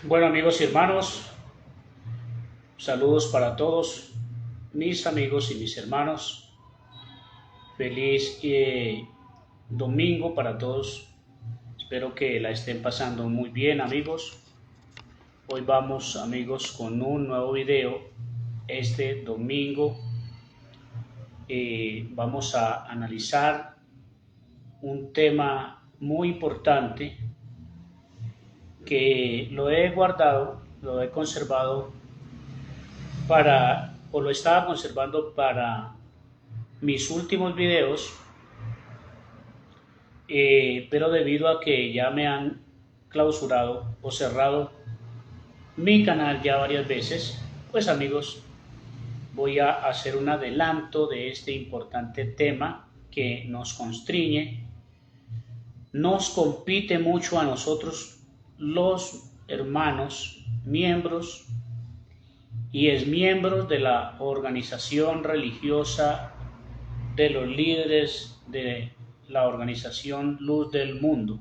Bueno, amigos y hermanos, saludos para todos mis amigos y mis hermanos. Feliz domingo para todos. Espero que la estén pasando muy bien, amigos. Hoy vamos, amigos, con un nuevo video. Este domingo vamos a analizar un tema muy importante que lo he guardado, lo he conservado o lo estaba conservando para mis últimos videos, pero debido a que ya me han clausurado o cerrado mi canal ya varias veces, pues amigos, voy a hacer un adelanto de este importante tema que nos constriñe, nos compite mucho a nosotros los hermanos, miembros y exmiembros de la organización religiosa de los líderes de la organización Luz del Mundo.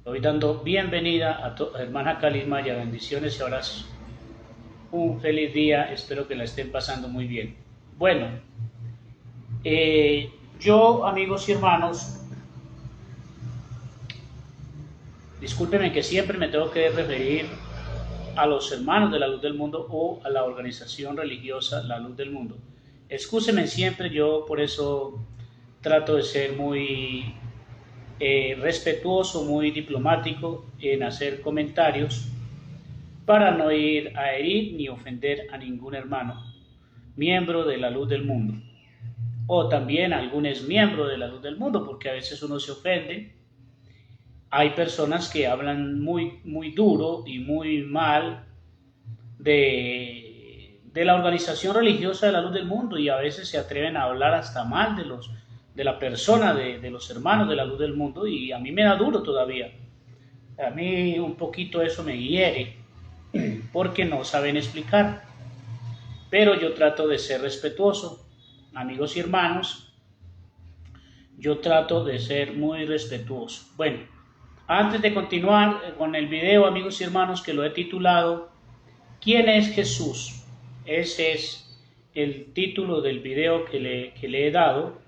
Le voy dando bienvenida a hermana Calismaya, bendiciones y abrazos. Un feliz día, espero que la estén pasando muy bien. Bueno, yo, amigos y hermanos, discúlpenme que siempre me tengo que referir a los hermanos de la Luz del Mundo o a la organización religiosa La Luz del Mundo. Excúsenme siempre, yo por eso trato de ser muy respetuoso, muy diplomático en hacer comentarios para no ir a herir ni ofender a ningún hermano, miembro de la Luz del Mundo, o también algún exmiembro de la Luz del Mundo, porque a veces uno se ofende. Hay personas que hablan muy duro y muy mal de la organización religiosa de la Luz del Mundo, y a veces se atreven a hablar hasta mal de la persona de los hermanos de la Luz del Mundo, y a mí me da duro todavía. A mí un poquito eso me hiere porque no saben explicar, pero yo trato de ser respetuoso, amigos y hermanos, yo trato de ser muy respetuoso. Bueno, antes de continuar con el video, amigos y hermanos, que lo he titulado ¿Quién es Jesús? Ese es el título del video que le he dado.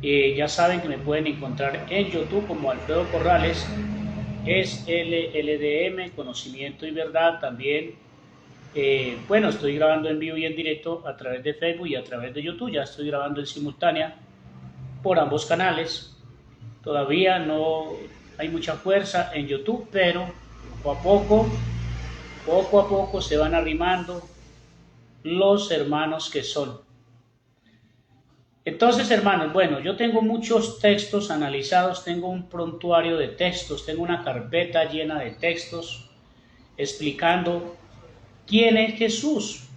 Ya saben que me pueden encontrar en YouTube como Alfredo Corrales, es LLDM, Conocimiento y Verdad. También, bueno, estoy grabando en vivo y en directo a través de Facebook y a través de YouTube. Ya estoy grabando en simultánea por ambos canales. Todavía no hay mucha fuerza en YouTube, pero poco a poco se van arrimando los hermanos que son. Entonces, hermanos, bueno, yo tengo muchos textos analizados, tengo un prontuario de textos, tengo una carpeta llena de textos explicando quién es Jesús,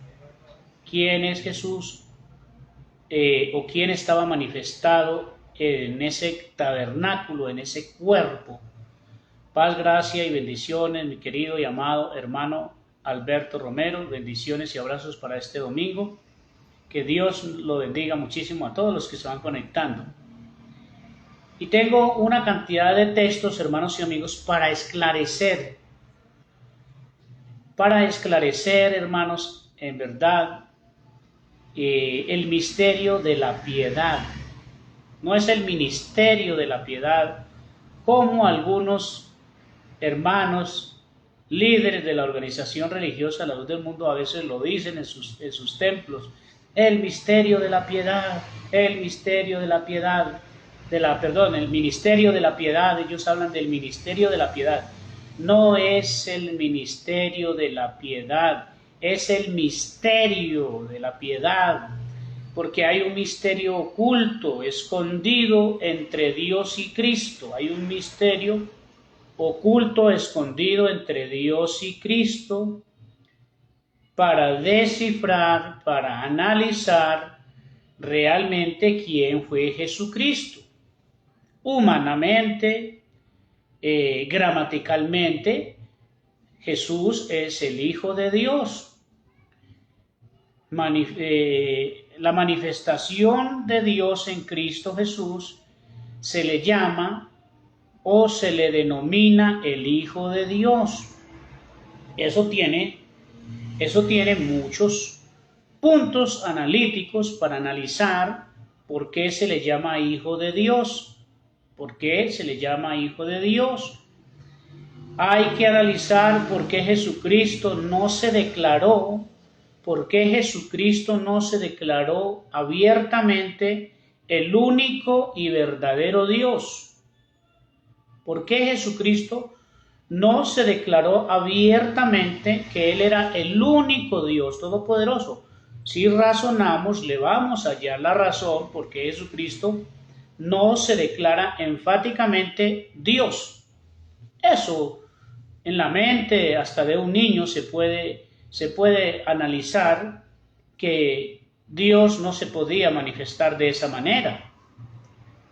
o quién estaba manifestado en ese tabernáculo, en ese cuerpo. Paz, gracia y bendiciones, mi querido y amado hermano Alberto Romero, bendiciones y abrazos para este domingo. Que Dios lo bendiga muchísimo a todos los que se van conectando. Y tengo una cantidad de textos, hermanos y amigos, para esclarecer, hermanos, en verdad, el misterio de la piedad. No es el ministerio de la piedad, como algunos hermanos, líderes de la organización religiosa La Luz del Mundo a veces lo dicen en sus templos. El misterio de la piedad, el misterio de la piedad, el ministerio de la piedad. Ellos hablan del ministerio de la piedad. No es el ministerio de la piedad, es el misterio de la piedad, porque hay un misterio oculto, escondido entre Dios y Cristo. Hay un misterio oculto, escondido entre Dios y Cristo, para descifrar, para analizar realmente quién fue Jesucristo. Humanamente, gramaticalmente, Jesús es el Hijo de Dios. La manifestación de Dios en Cristo Jesús se le llama o se le denomina el Hijo de Dios. Eso tiene muchos puntos analíticos para analizar por qué se le llama hijo de Dios. ¿Por qué se le llama hijo de Dios? Hay que analizar por qué Jesucristo no se declaró, abiertamente el único y verdadero Dios. ¿Por qué Jesucristo no se declaró abiertamente que Él era el único Dios todopoderoso? Si razonamos, le vamos a hallar la razón por qué Jesucristo no se declara enfáticamente Dios. Eso en la mente hasta de un niño se puede analizar que Dios no se podía manifestar de esa manera.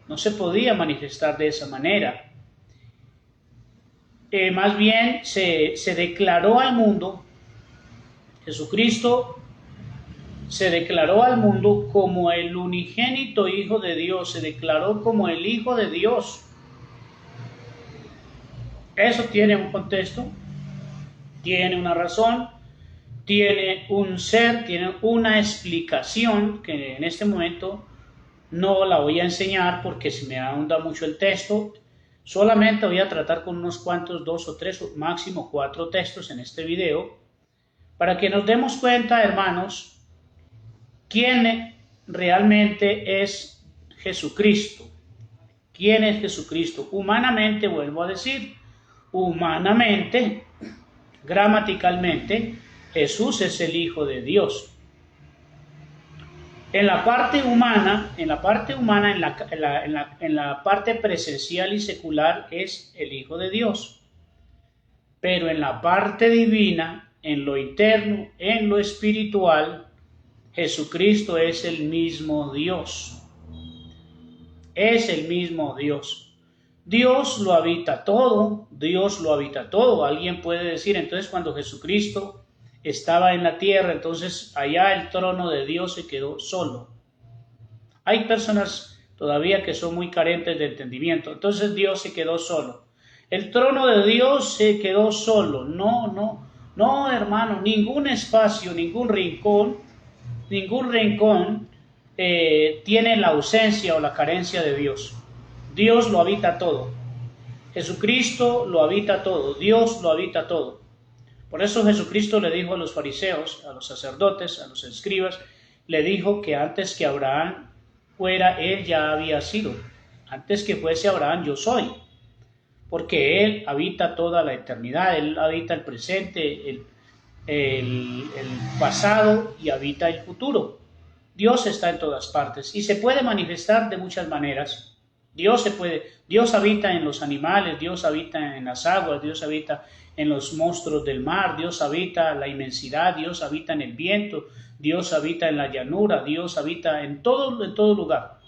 No se podía manifestar de esa manera. Más bien se declaró al mundo, Jesucristo se declaró al mundo como el unigénito Hijo de Dios, se declaró como el Hijo de Dios. Eso tiene un contexto, tiene una razón, tiene un ser, tiene una explicación que en este momento no la voy a enseñar porque se me ahonda mucho el texto. Solamente voy a tratar con unos cuantos, 2 o 3 o máximo 4 textos en este video para que nos demos cuenta, hermanos, quién realmente es Jesucristo. ¿Quién es Jesucristo? Humanamente, vuelvo a decir, humanamente, gramaticalmente, Jesús es el Hijo de Dios. En la parte humana, en la parte presencial y secular es el Hijo de Dios. Pero en la parte divina, en lo interno, en lo espiritual, Jesucristo es el mismo Dios. Es el mismo Dios. Dios lo habita todo, Dios lo habita todo. Alguien puede decir, entonces cuando Jesucristo estaba en la tierra, entonces allá el trono de Dios se quedó solo. Hay personas todavía que son muy carentes de entendimiento. Entonces Dios se quedó solo. El trono de Dios se quedó solo. No, hermano, ningún espacio, ningún rincón tiene la ausencia o la carencia de Dios. Dios lo habita todo. Jesucristo lo habita todo. Dios lo habita todo. Por eso Jesucristo le dijo a los fariseos, a los sacerdotes, a los escribas, le dijo que antes que Abraham fuera, Él ya había sido. Antes que fuese Abraham, yo soy. Porque Él habita toda la eternidad, Él habita el presente, el pasado y habita el futuro. Dios está en todas partes y se puede manifestar de muchas maneras. Dios habita en los animales, Dios habita en las aguas, Dios habita en los monstruos del mar, Dios habita en la inmensidad, Dios habita en el viento, Dios habita en la llanura, Dios habita en todo lugar.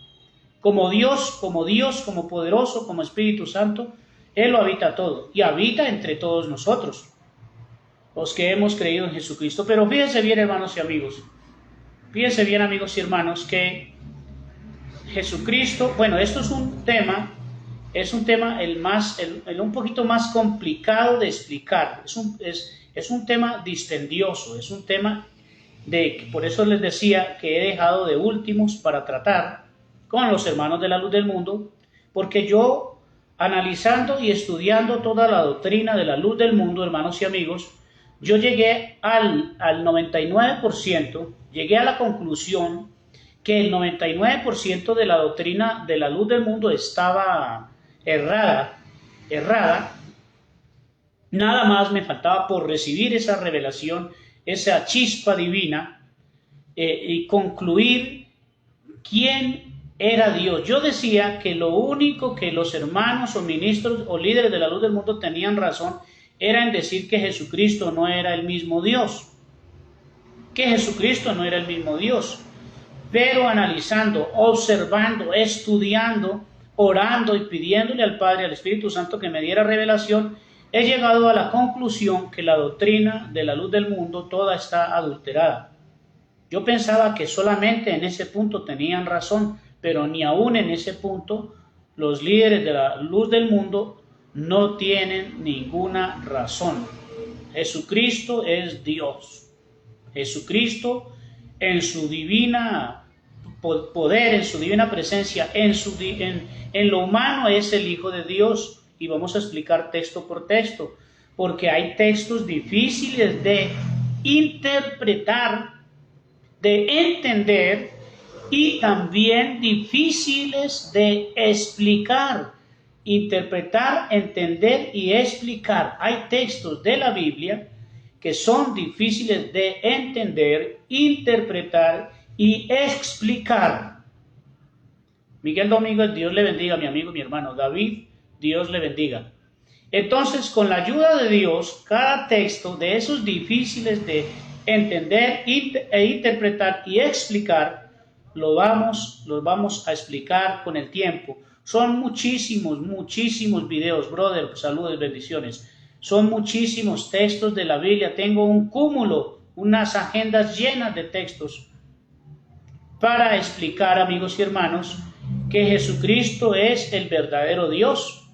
Como Dios, como poderoso, como Espíritu Santo, Él lo habita todo y habita entre todos nosotros, los que hemos creído en Jesucristo. Pero fíjense bien, hermanos y amigos, que Jesucristo, bueno, esto es un tema un poquito más complicado de explicar, es un tema dispendioso, es un tema por eso les decía que he dejado de últimos para tratar con los hermanos de la luz del mundo, porque yo, analizando y estudiando toda la doctrina de la luz del mundo, hermanos y amigos, yo llegué al 99%, llegué a la conclusión que el 99% de la doctrina de la luz del mundo estaba errada. Nada más me faltaba por recibir esa revelación, esa chispa divina, y concluir quién era Dios. Yo decía que lo único que los hermanos o ministros o líderes de la luz del mundo tenían razón era en decir que Jesucristo no era el mismo Dios. Pero analizando, observando, estudiando, orando y pidiéndole al Padre, al Espíritu Santo que me diera revelación, he llegado a la conclusión que la doctrina de la luz del mundo toda está adulterada. Yo pensaba que solamente en ese punto tenían razón, pero ni aún en ese punto los líderes de la luz del mundo no tienen ninguna razón. Jesucristo es Dios. Jesucristo en su divina poder, en su divina presencia, en lo humano es el Hijo de Dios. Y vamos a explicar texto por texto, porque hay textos difíciles de interpretar, de entender y también difíciles de explicar. Interpretar, entender y explicar. Hay textos de la Biblia que son difíciles de entender, interpretar y explicar. Miguel Domínguez, Dios le bendiga, mi amigo, mi hermano. David, Dios le bendiga. Entonces, con la ayuda de Dios, cada texto de esos difíciles de entender e interpretar y explicar, los vamos a explicar con el tiempo. Son muchísimos videos, brother, saludos, bendiciones. Son muchísimos textos de la Biblia. Tengo un cúmulo, unas agendas llenas de textos para explicar, amigos y hermanos, que Jesucristo es el verdadero Dios.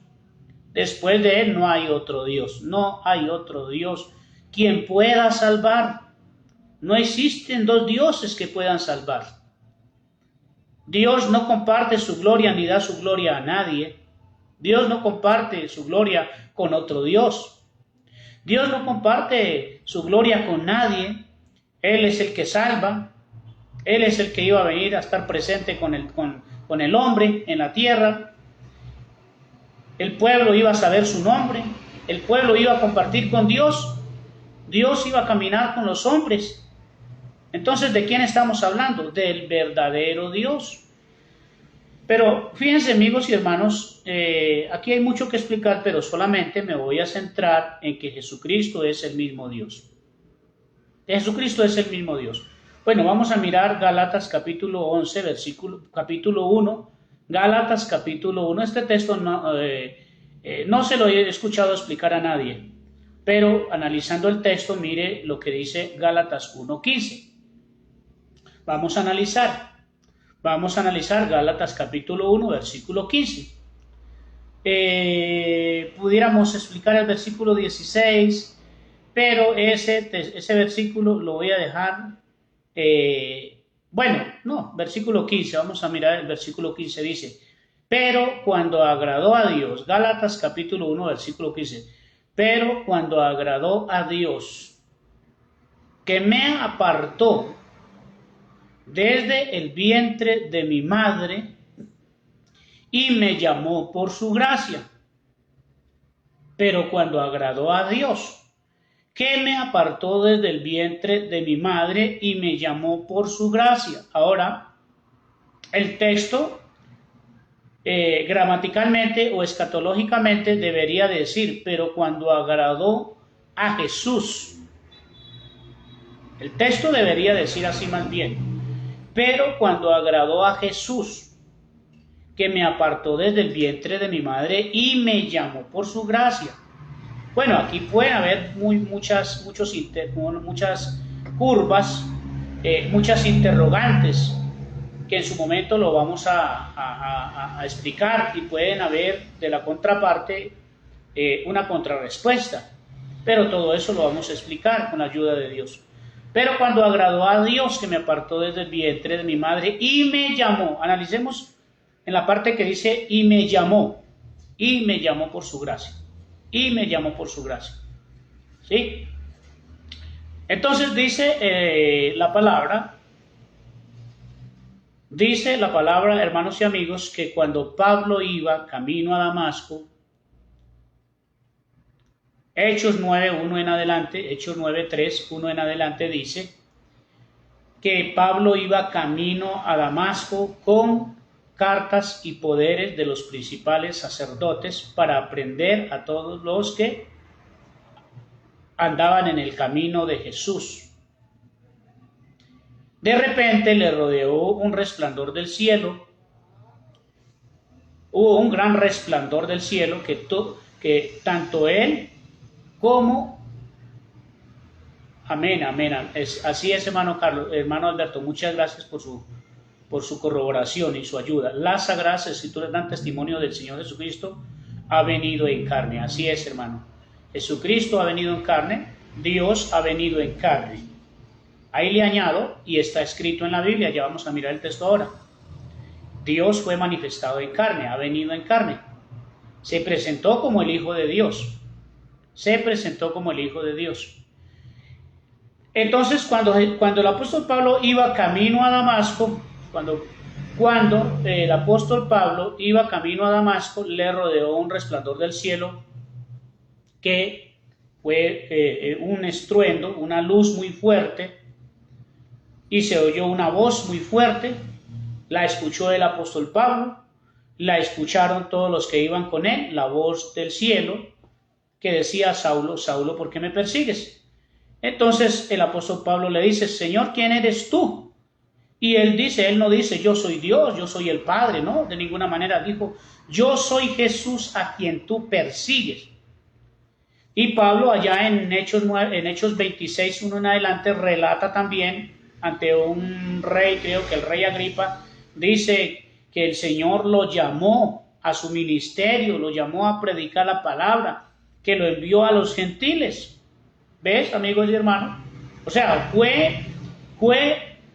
Después de Él no hay otro Dios, no hay otro Dios quien pueda salvar. No existen dos dioses que puedan salvar. Dios no comparte su gloria ni da su gloria a nadie. Dios no comparte su gloria con otro Dios. Dios no comparte su gloria con nadie. Él es el que salva. Él es el que iba a venir a estar presente con el hombre en la tierra. El pueblo iba a saber su nombre. El pueblo iba a compartir con Dios. Dios iba a caminar con los hombres. Entonces, ¿de quién estamos hablando? Del verdadero Dios. Pero fíjense, amigos y hermanos, aquí hay mucho que explicar, pero solamente me voy a centrar en que Jesucristo es el mismo Dios. Jesucristo es el mismo Dios. Bueno, vamos a mirar Gálatas capítulo 11, capítulo 1. Gálatas capítulo 1. Este texto no se lo he escuchado explicar a nadie, pero analizando el texto, mire lo que dice Gálatas 1:15. Vamos a analizar Gálatas capítulo 1, versículo 15. Pudiéramos explicar el versículo 16, pero ese versículo lo voy a dejar, versículo 15, vamos a mirar el versículo 15, dice, pero cuando agradó a Dios, Gálatas capítulo 1, versículo 15, pero cuando agradó a Dios, que me apartó desde el vientre de mi madre y me llamó por su gracia. Pero cuando agradó a Dios, que me apartó desde el vientre de mi madre y me llamó por su gracia. Ahora, el texto gramaticalmente o escatológicamente debería decir, pero cuando agradó a Jesús. El texto debería decir así más bien. Pero cuando agradó a Jesús, que me apartó desde el vientre de mi madre y me llamó por su gracia. Bueno, aquí pueden haber muchas curvas, muchas interrogantes, que en su momento lo vamos a explicar, y pueden haber de la contraparte una contrarrespuesta. Pero todo eso lo vamos a explicar con la ayuda de Dios. Pero cuando agradó a Dios, que me apartó desde el vientre de mi madre y me llamó. Analicemos en la parte que dice y me llamó por su gracia. Y me llamó por su gracia. ¿Sí? Entonces dice la palabra, hermanos y amigos, que cuando Pablo iba camino a Damasco, Hechos 9:1 en adelante, Hechos 9:3:1 en adelante dice que Pablo iba camino a Damasco con cartas y poderes de los principales sacerdotes para aprender a todos los que andaban en el camino de Jesús. De repente le rodeó un resplandor del cielo. Hubo un gran resplandor del cielo que tanto él como amén. Así es, hermano Carlos, hermano Alberto, muchas gracias por su corroboración y su ayuda. Las Sagradas Escrituras dan testimonio del Señor Jesucristo ha venido en carne. Así es, hermano. Jesucristo ha venido en carne Dios ha venido en carne. Ahí le añado, y está escrito en la Biblia, ya vamos a mirar el texto ahora. Dios fue manifestado en carne, ha venido en carne. Se presentó como el Hijo de Dios. Se presentó como el Hijo de Dios. Entonces, cuando el apóstol Pablo iba camino a Damasco, cuando el apóstol Pablo iba camino a Damasco, le rodeó un resplandor del cielo que fue un estruendo, una luz muy fuerte, y se oyó una voz muy fuerte. La escuchó el apóstol Pablo, la escucharon todos los que iban con él, la voz del cielo que decía: Saulo, Saulo, ¿por qué me persigues? Entonces el apóstol Pablo le dice: Señor, ¿quién eres tú? Y él no dice yo soy Dios, yo soy el Padre, no, de ninguna manera. Dijo: yo soy Jesús a quien tú persigues. Y Pablo allá en Hechos 26, 1 en adelante, relata también ante un rey, creo que el rey Agripa, dice que el Señor lo llamó a su ministerio, lo llamó a predicar la palabra, que lo envió a los gentiles. ¿Ves, amigos y hermanos? O sea, fue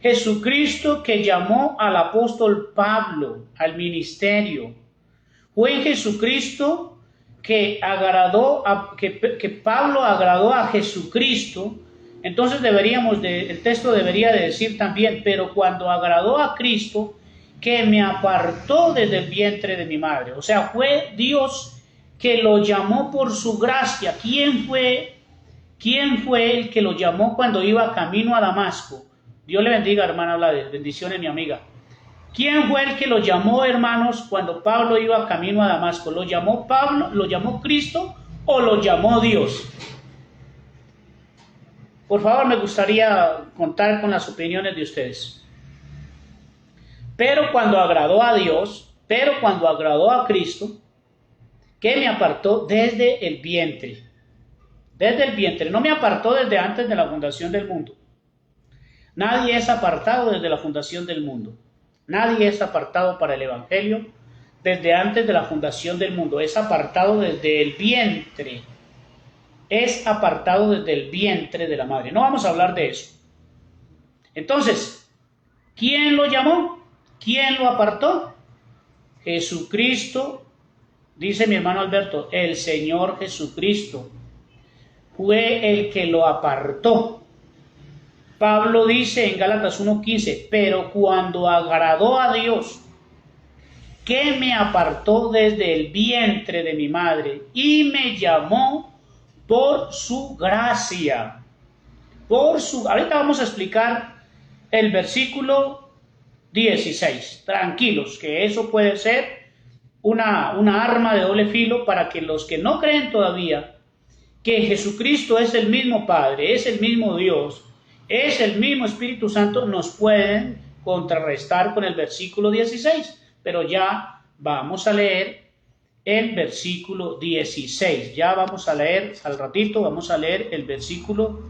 Jesucristo que llamó al apóstol Pablo al ministerio. Fue Jesucristo que Pablo agradó a Jesucristo. Entonces el texto debería de decir también: pero cuando agradó a Cristo, que me apartó desde el vientre de mi madre. O sea, fue Dios que lo llamó por su gracia. ¿Quién fue el que lo llamó cuando iba camino a Damasco? Dios le bendiga, hermana Vlades. Bendiciones, mi amiga. ¿Quién fue el que lo llamó, hermanos, cuando Pablo iba camino a Damasco? ¿Lo llamó Pablo, lo llamó Cristo o lo llamó Dios? Por favor, me gustaría contar con las opiniones de ustedes. Pero cuando agradó a Dios, cuando agradó a Cristo, que me apartó desde el vientre. Desde el vientre, no me apartó desde antes de la fundación del mundo. Nadie es apartado desde la fundación del mundo. Nadie es apartado para el Evangelio desde antes de la fundación del mundo. Es apartado desde el vientre. Es apartado desde el vientre de la madre. No vamos a hablar de eso. Entonces, ¿quién lo llamó? ¿Quién lo apartó? Jesucristo, dice mi hermano Alberto, el Señor Jesucristo fue el que lo apartó. Pablo dice en Gálatas 1:15: pero cuando agradó a Dios, que me apartó desde el vientre de mi madre y me llamó por su gracia. Ahorita vamos a explicar el versículo 16. Tranquilos, que eso puede ser una arma de doble filo para que los que no creen todavía que Jesucristo es el mismo Padre, es el mismo Dios, es el mismo Espíritu Santo, nos pueden contrarrestar con el versículo 16. Pero ya vamos a leer el versículo 16. Ya vamos a leer, al ratito vamos a leer el versículo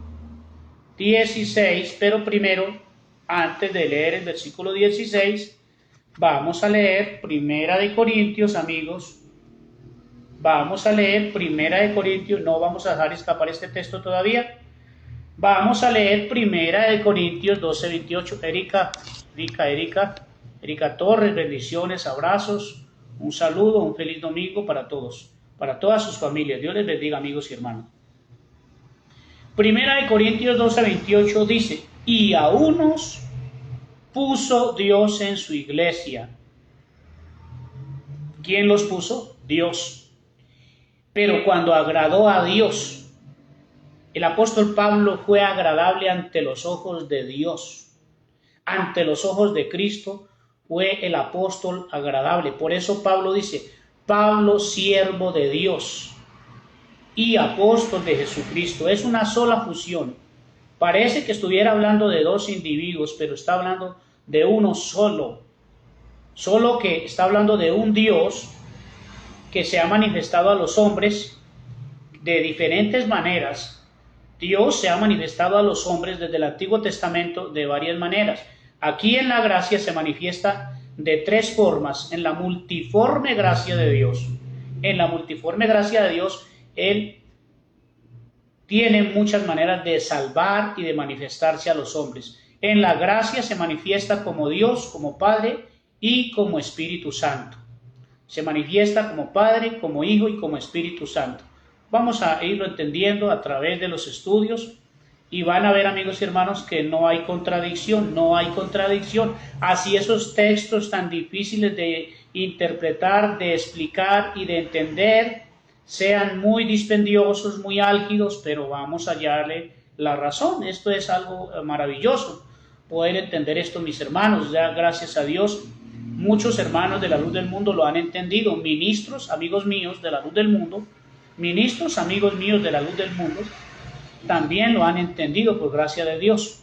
16. Pero primero, antes de leer el versículo 16, vamos a leer Primera de Corintios, amigos. Vamos a leer Primera de Corintios. No vamos a dejar escapar este texto todavía. Vamos a leer Primera de Corintios 12:28. Erika Torres, bendiciones, abrazos, un saludo, un feliz domingo para todos, para todas sus familias. Dios les bendiga, amigos y hermanos. Primera de Corintios 12:28 dice: y a unos puso Dios en su iglesia. ¿Quién los puso? Dios. Pero cuando agradó a Dios, el apóstol Pablo fue agradable ante los ojos de Dios. Ante los ojos de Cristo fue el apóstol agradable. Por eso Pablo dice: Pablo, siervo de Dios y apóstol de Jesucristo. Es una sola fusión. Parece que estuviera hablando de dos individuos, pero está hablando de uno solo. Solo que está hablando de un Dios que se ha manifestado a los hombres de diferentes maneras. Dios se ha manifestado a los hombres desde el Antiguo Testamento de varias maneras. Aquí en la gracia se manifiesta de tres formas: en la multiforme gracia de Dios. En la multiforme gracia de Dios, Él tiene muchas maneras de salvar y de manifestarse a los hombres. En la gracia se manifiesta como Dios, como Padre y como Espíritu Santo. Se manifiesta como Padre, como Hijo y como Espíritu Santo. Vamos a irlo entendiendo a través de los estudios y van a ver, amigos y hermanos, que no hay contradicción, no hay contradicción. Así esos textos tan difíciles de interpretar, de explicar y de entender sean muy dispendiosos, muy álgidos, pero vamos a hallarle la razón. Esto es algo maravilloso, poder entender esto, mis hermanos. Ya gracias a Dios, muchos hermanos de la luz del mundo lo han entendido, ministros, amigos míos de la luz del mundo, ministros, amigos míos de la luz del mundo, también lo han entendido por gracia de Dios.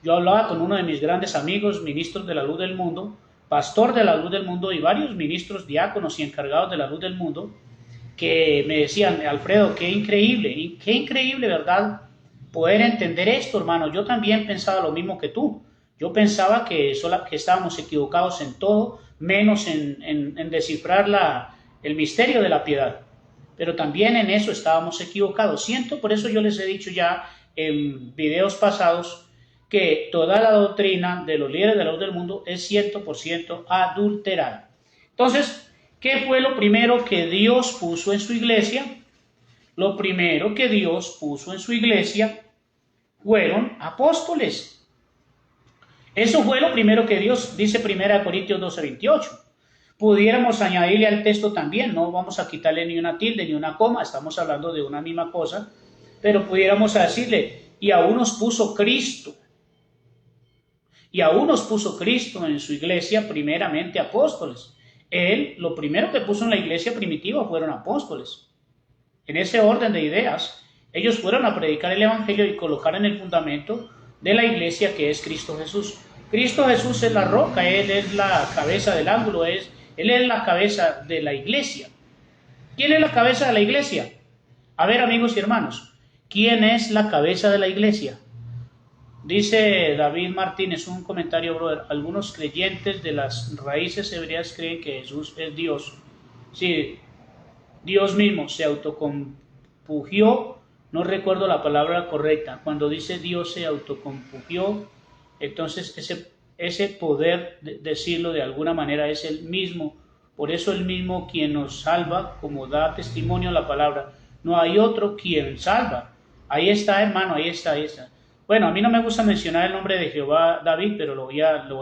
Yo hablaba con uno de mis grandes amigos, ministros de la luz del mundo, pastor de la luz del mundo y varios ministros, diáconos y encargados de la luz del mundo, que me decían: Alfredo, qué increíble, ¿verdad? Poder entender esto, hermano. Yo también pensaba lo mismo que tú. Yo pensaba que estábamos equivocados en todo, menos en descifrar el misterio de la piedad. Pero también en eso estábamos equivocados. Por eso yo les he dicho ya en videos pasados que toda la doctrina de los líderes de la luz del mundo es 100% adulterada. Entonces, ¿qué fue lo primero que Dios puso en su iglesia? Lo primero que Dios puso en su iglesia fueron apóstoles. Eso fue lo primero que Dios, dice 1 Corintios 12:28. Pudiéramos añadirle al texto también, no vamos a quitarle ni una tilde ni una coma, estamos hablando de una misma cosa, pero pudiéramos decirle: y a unos puso Cristo. Y a unos puso Cristo en su iglesia, primeramente apóstoles. Él, lo primero que puso en la iglesia primitiva fueron apóstoles. En ese orden de ideas, ellos fueron a predicar el evangelio y colocar en el fundamento de la iglesia, que es Cristo Jesús. Cristo Jesús es la roca, Él es la cabeza del ángulo, Él es la cabeza de la iglesia. ¿Quién es la cabeza de la iglesia? A ver, amigos y hermanos, ¿quién es la cabeza de la iglesia? Dice David Martínez, un comentario, brother: algunos creyentes de las raíces hebreas creen que Jesús es Dios. Sí, Dios mismo se autocompugió, no recuerdo la palabra correcta. Cuando dice Dios se autocompugió, entonces ese poder, decirlo de alguna manera, es el mismo. Por eso el mismo quien nos salva, como da testimonio la palabra. No hay otro quien salva. Ahí está, hermano, ahí está. Bueno, a mí no me gusta mencionar el nombre de Jehová, David, pero lo voy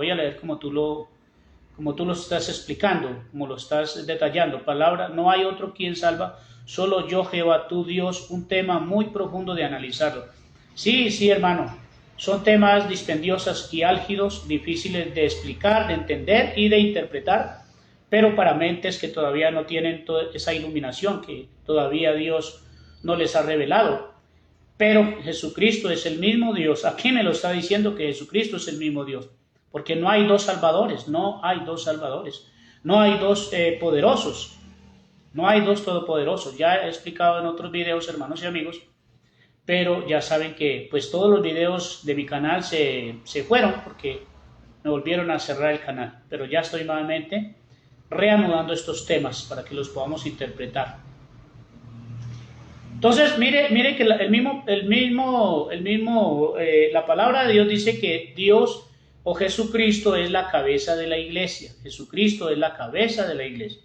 a leer como tú lo estás explicando, como lo estás detallando. Palabra: no hay otro quien salva, solo yo, Jehová, tu Dios. Un tema muy profundo de analizarlo. Sí, hermano, son temas dispendiosos y álgidos, difíciles de explicar, de entender y de interpretar, pero para mentes que todavía no tienen toda esa iluminación, que todavía Dios no les ha revelado. Pero Jesucristo es el mismo Dios. Aquí me lo está diciendo que Jesucristo es el mismo Dios, porque no hay dos salvadores, no hay dos poderosos, no hay dos todopoderosos. Ya he explicado en otros videos, hermanos y amigos, pero ya saben que pues todos los videos de mi canal se fueron porque me volvieron a cerrar el canal, pero ya estoy nuevamente reanudando estos temas para que los podamos interpretar. Entonces, mire que la palabra de Dios dice que Dios o Jesucristo es la cabeza de la iglesia. Jesucristo es la cabeza de la iglesia.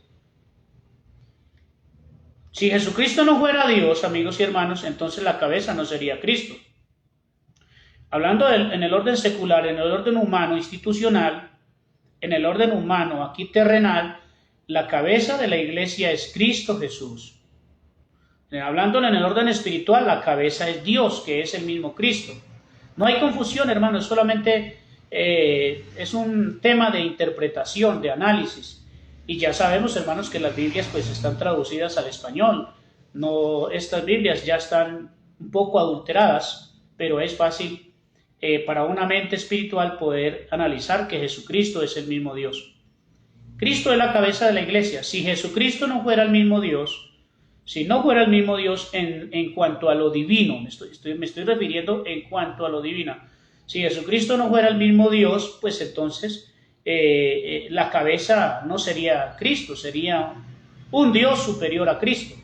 Si Jesucristo no fuera Dios, amigos y hermanos, entonces la cabeza no sería Cristo. Hablando en el orden secular, en el orden humano, institucional, en el orden humano, aquí terrenal, la cabeza de la iglesia es Cristo Jesús. Hablando en el orden espiritual, la cabeza es Dios, que es el mismo Cristo. No hay confusión, hermanos, solamente es un tema de interpretación, de análisis. Y ya sabemos, hermanos, que las Biblias pues están traducidas al español. No, estas Biblias ya están un poco adulteradas, pero es fácil para una mente espiritual poder analizar que Jesucristo es el mismo Dios. Cristo es la cabeza de la iglesia. Si Jesucristo no fuera el mismo Dios, si no fuera el mismo Dios en cuanto a lo divino, me estoy refiriendo en cuanto a lo divino. Si Jesucristo no fuera el mismo Dios, pues entonces la cabeza no sería Cristo, sería un Dios superior a Cristo,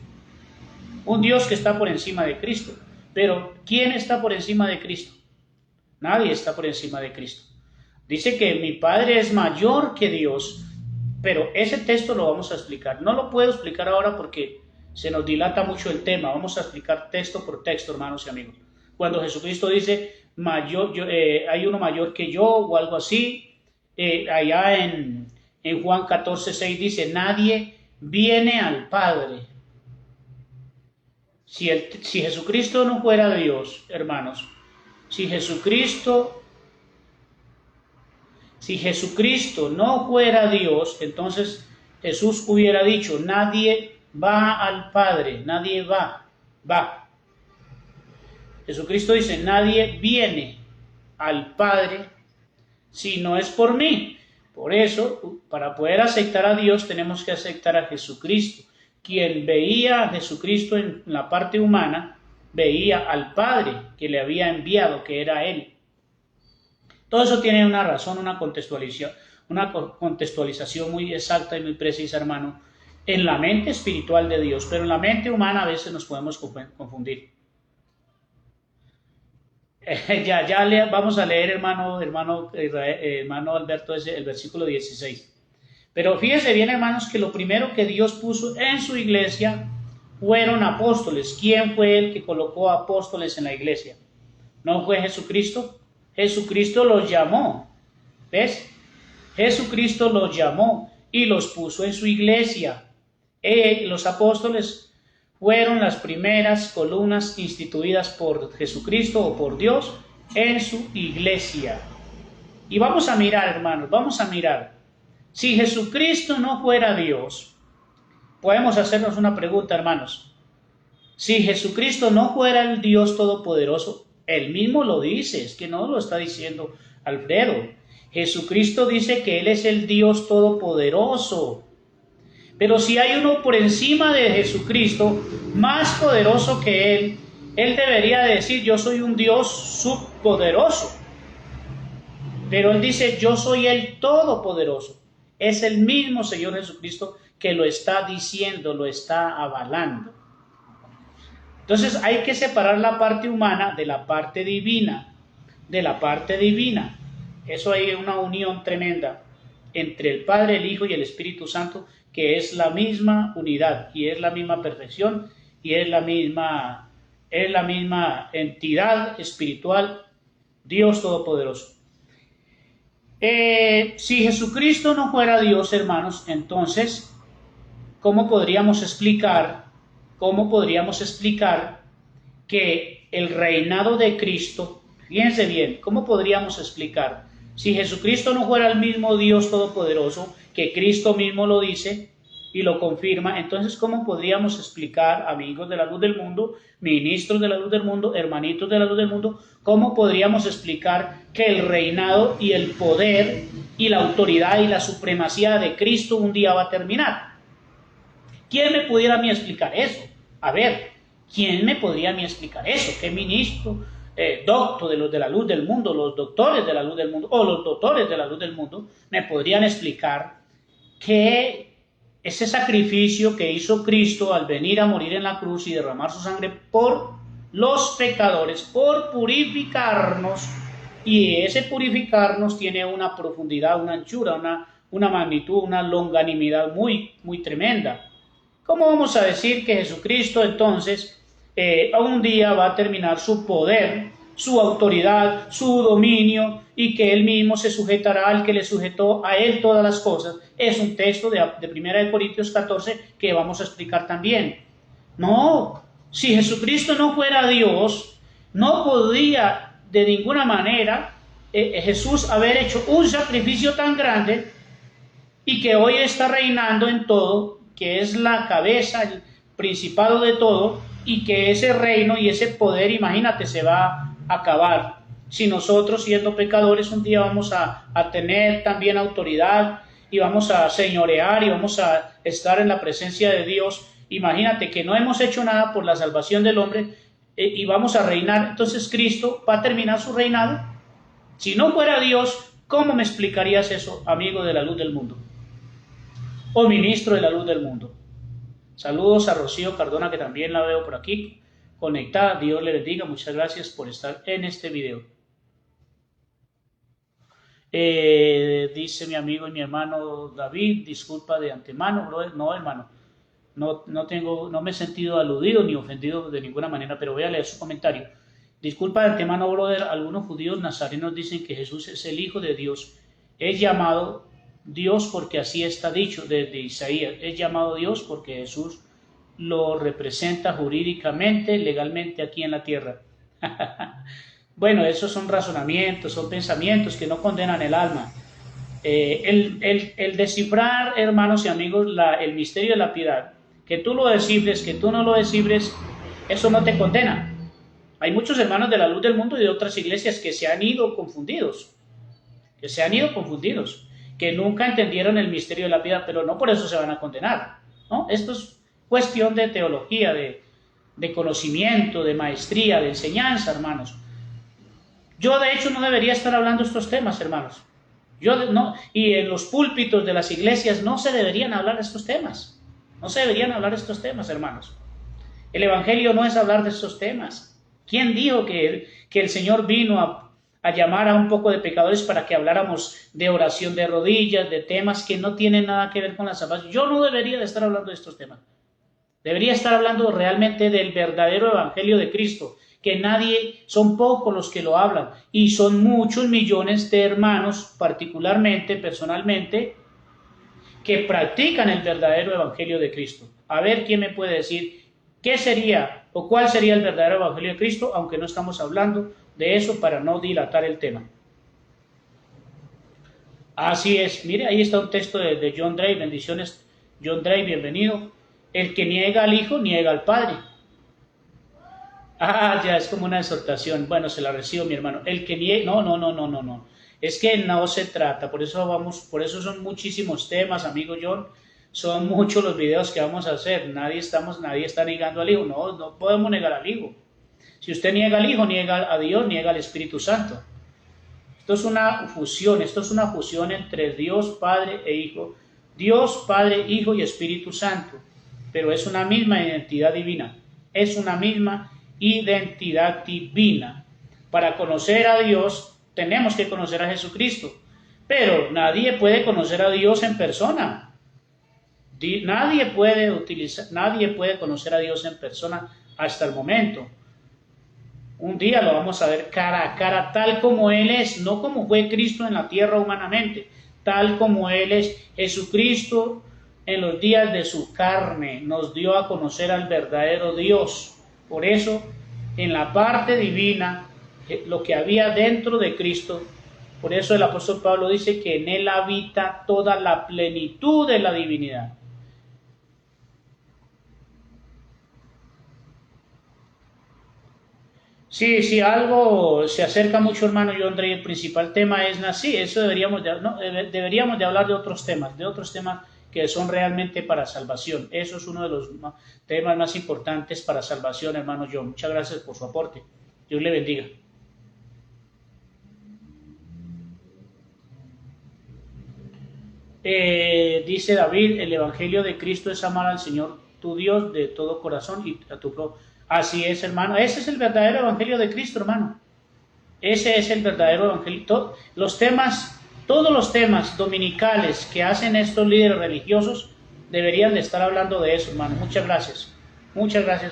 un Dios que está por encima de Cristo. Pero ¿quién está por encima de Cristo? Nadie está por encima de Cristo. Dice que mi Padre es mayor que Dios, pero ese texto lo vamos a explicar. No lo puedo explicar ahora porque se nos dilata mucho el tema. Vamos a explicar texto por texto, hermanos y amigos. Cuando Jesucristo dice, hay uno mayor que yo o algo así, allá en Juan 14:6 dice, nadie viene al Padre. Si Jesucristo no fuera Dios, hermanos, si Jesucristo no fuera Dios, entonces Jesús hubiera dicho, nadie va al Padre, nadie va. Jesucristo dice, nadie viene al Padre si no es por mí. Por eso, para poder aceptar a Dios, tenemos que aceptar a Jesucristo. Quien veía a Jesucristo en la parte humana, veía al Padre que le había enviado, que era Él. Todo eso tiene una razón, una contextualización muy exacta y muy precisa, hermano, en la mente espiritual de Dios, pero en la mente humana a veces nos podemos confundir. Vamos a leer, hermano Alberto, el versículo 16. Pero fíjense bien, hermanos, que lo primero que Dios puso en su iglesia fueron apóstoles. ¿Quién fue el que colocó apóstoles en la iglesia? ¿No fue Jesucristo? Jesucristo los llamó. ¿Ves? Jesucristo los llamó y los puso en su iglesia. Los apóstoles fueron las primeras columnas instituidas por Jesucristo o por Dios en su iglesia. Y vamos a mirar, hermanos, Si Jesucristo no fuera Dios, podemos hacernos una pregunta, hermanos. Si Jesucristo no fuera el Dios Todopoderoso, Él mismo lo dice, es que no lo está diciendo Alfredo. Jesucristo dice que Él es el Dios Todopoderoso. Pero si hay uno por encima de Jesucristo, más poderoso que Él, Él debería decir, yo soy un Dios subpoderoso. Pero Él dice, yo soy el Todopoderoso. Es el mismo Señor Jesucristo que lo está diciendo, lo está avalando. Entonces hay que separar la parte humana de la parte divina. Eso hay una unión tremenda entre el Padre, el Hijo y el Espíritu Santo, que es la misma unidad y es la misma perfección y es la misma entidad espiritual, Dios Todopoderoso. Si Jesucristo no fuera Dios, hermanos, entonces, ¿cómo podríamos explicar que el reinado de Cristo, fíjense bien, ¿cómo podríamos explicar? Si Jesucristo no fuera el mismo Dios Todopoderoso, que Cristo mismo lo dice y lo confirma, entonces ¿cómo podríamos explicar, amigos de la luz del mundo, ministros de la luz del mundo, hermanitos de la luz del mundo, cómo podríamos explicar que el reinado y el poder y la autoridad y la supremacía de Cristo un día va a terminar? ¿Quién me pudiera a mí explicar eso? A ver, ¿quién me podría a mí explicar eso? ¿Qué ministro, doctor de los de la luz del mundo, los doctores de la luz del mundo o los doctores de la luz del mundo me podrían explicar que ese sacrificio que hizo Cristo al venir a morir en la cruz y derramar su sangre por los pecadores, por purificarnos, y ese purificarnos tiene una profundidad, una anchura, una magnitud, una longanimidad muy, muy tremenda? ¿Cómo vamos a decir que Jesucristo entonces un día va a terminar su poder, su autoridad, su dominio, y que Él mismo se sujetará al que le sujetó a Él todas las cosas? Es un texto de 1 Corintios 14 que vamos a explicar también. No, si Jesucristo no fuera Dios, no podría de ninguna manera Jesús haber hecho un sacrificio tan grande y que hoy está reinando en todo, que es la cabeza, el principado de todo, y que ese reino y ese poder, imagínate, se va a acabar. Si nosotros, siendo pecadores, un día vamos a tener también autoridad y vamos a señorear y vamos a estar en la presencia de Dios, imagínate que no hemos hecho nada por la salvación del hombre y vamos a reinar. Entonces Cristo va a terminar su reinado. Si no fuera Dios, ¿cómo me explicarías eso, amigo de la luz del mundo? O ministro de la luz del mundo. Saludos a Rocío Cardona, que también la veo por aquí. conectada. Dios le bendiga. Muchas gracias por estar en este video. Dice mi amigo y mi hermano David, disculpa de antemano, brother. No, hermano, no me he sentido aludido ni ofendido de ninguna manera, pero voy a leer su comentario. Disculpa de antemano, brother. Algunos judíos nazarenos dicen que Jesús es el Hijo de Dios. Es llamado Dios porque así está dicho desde Isaías. Es llamado Dios porque Jesús lo representa jurídicamente, legalmente aquí en la tierra. Bueno, esos son razonamientos, son pensamientos que no condenan el alma. El descifrar, hermanos y amigos, el misterio de la piedad, que tú lo descifres, que tú no lo descifres, eso no te condena. Hay muchos hermanos de la luz del mundo y de otras iglesias que se han ido confundidos, que nunca entendieron el misterio de la piedad, pero no por eso se van a condenar, ¿no? Esto es cuestión de teología, de conocimiento, de maestría, de enseñanza, hermanos. Yo, de hecho, no debería estar hablando estos temas, hermanos. Y en los púlpitos de las iglesias no se deberían hablar estos temas. No se deberían hablar estos temas, hermanos. El evangelio no es hablar de estos temas. ¿Quién dijo que el Señor vino a llamar a un poco de pecadores para que habláramos de oración de rodillas, de temas que no tienen nada que ver con la salvación? Yo no debería de estar hablando de estos temas. Debería estar hablando realmente del verdadero evangelio de Cristo, que son pocos los que lo hablan, y son muchos millones de hermanos, particularmente, personalmente, que practican el verdadero evangelio de Cristo. A ver quién me puede decir qué sería o cuál sería el verdadero evangelio de Cristo, aunque no estamos hablando de eso para no dilatar el tema. Así es, mire, ahí está un texto de John Drake. Bendiciones, John Drake, bienvenido. El que niega al Hijo, niega al Padre. Ya es como una exhortación. Bueno, se la recibo, mi hermano. El que niega, no. Es que no se trata, por eso son muchísimos temas, amigo John. Son muchos los videos que vamos a hacer. Nadie está negando al Hijo. No podemos negar al Hijo. Si usted niega al Hijo, niega a Dios, niega al Espíritu Santo. Esto es una fusión entre Dios, Padre e Hijo. Dios, Padre, Hijo y Espíritu Santo. Pero es una misma identidad divina. Para conocer a Dios, tenemos que conocer a Jesucristo. Pero nadie puede conocer a Dios en persona. Nadie puede conocer a Dios en persona hasta el momento. Un día lo vamos a ver cara a cara, tal como Él es, no como fue Cristo en la tierra humanamente, tal como Él es. Jesucristo en los días de su carne nos dio a conocer al verdadero Dios. Por eso, en la parte divina, lo que había dentro de Cristo, por eso el apóstol Pablo dice que en Él habita toda la plenitud de la divinidad. Sí, algo se acerca mucho, hermano John Drake. El principal tema es así. Eso deberíamos de hablar de otros temas que son realmente para salvación. Eso es uno de los temas más importantes para salvación, hermano John. Muchas gracias por su aporte. Dios le bendiga. Dice David, el evangelio de Cristo es amar al Señor tu Dios de todo corazón y a tu prójimo. Así es, hermano. Ese es el verdadero evangelio de Cristo, hermano. Ese es el verdadero evangelio. Todos los temas dominicales que hacen estos líderes religiosos deberían de estar hablando de eso, hermano. Muchas gracias. Muchas gracias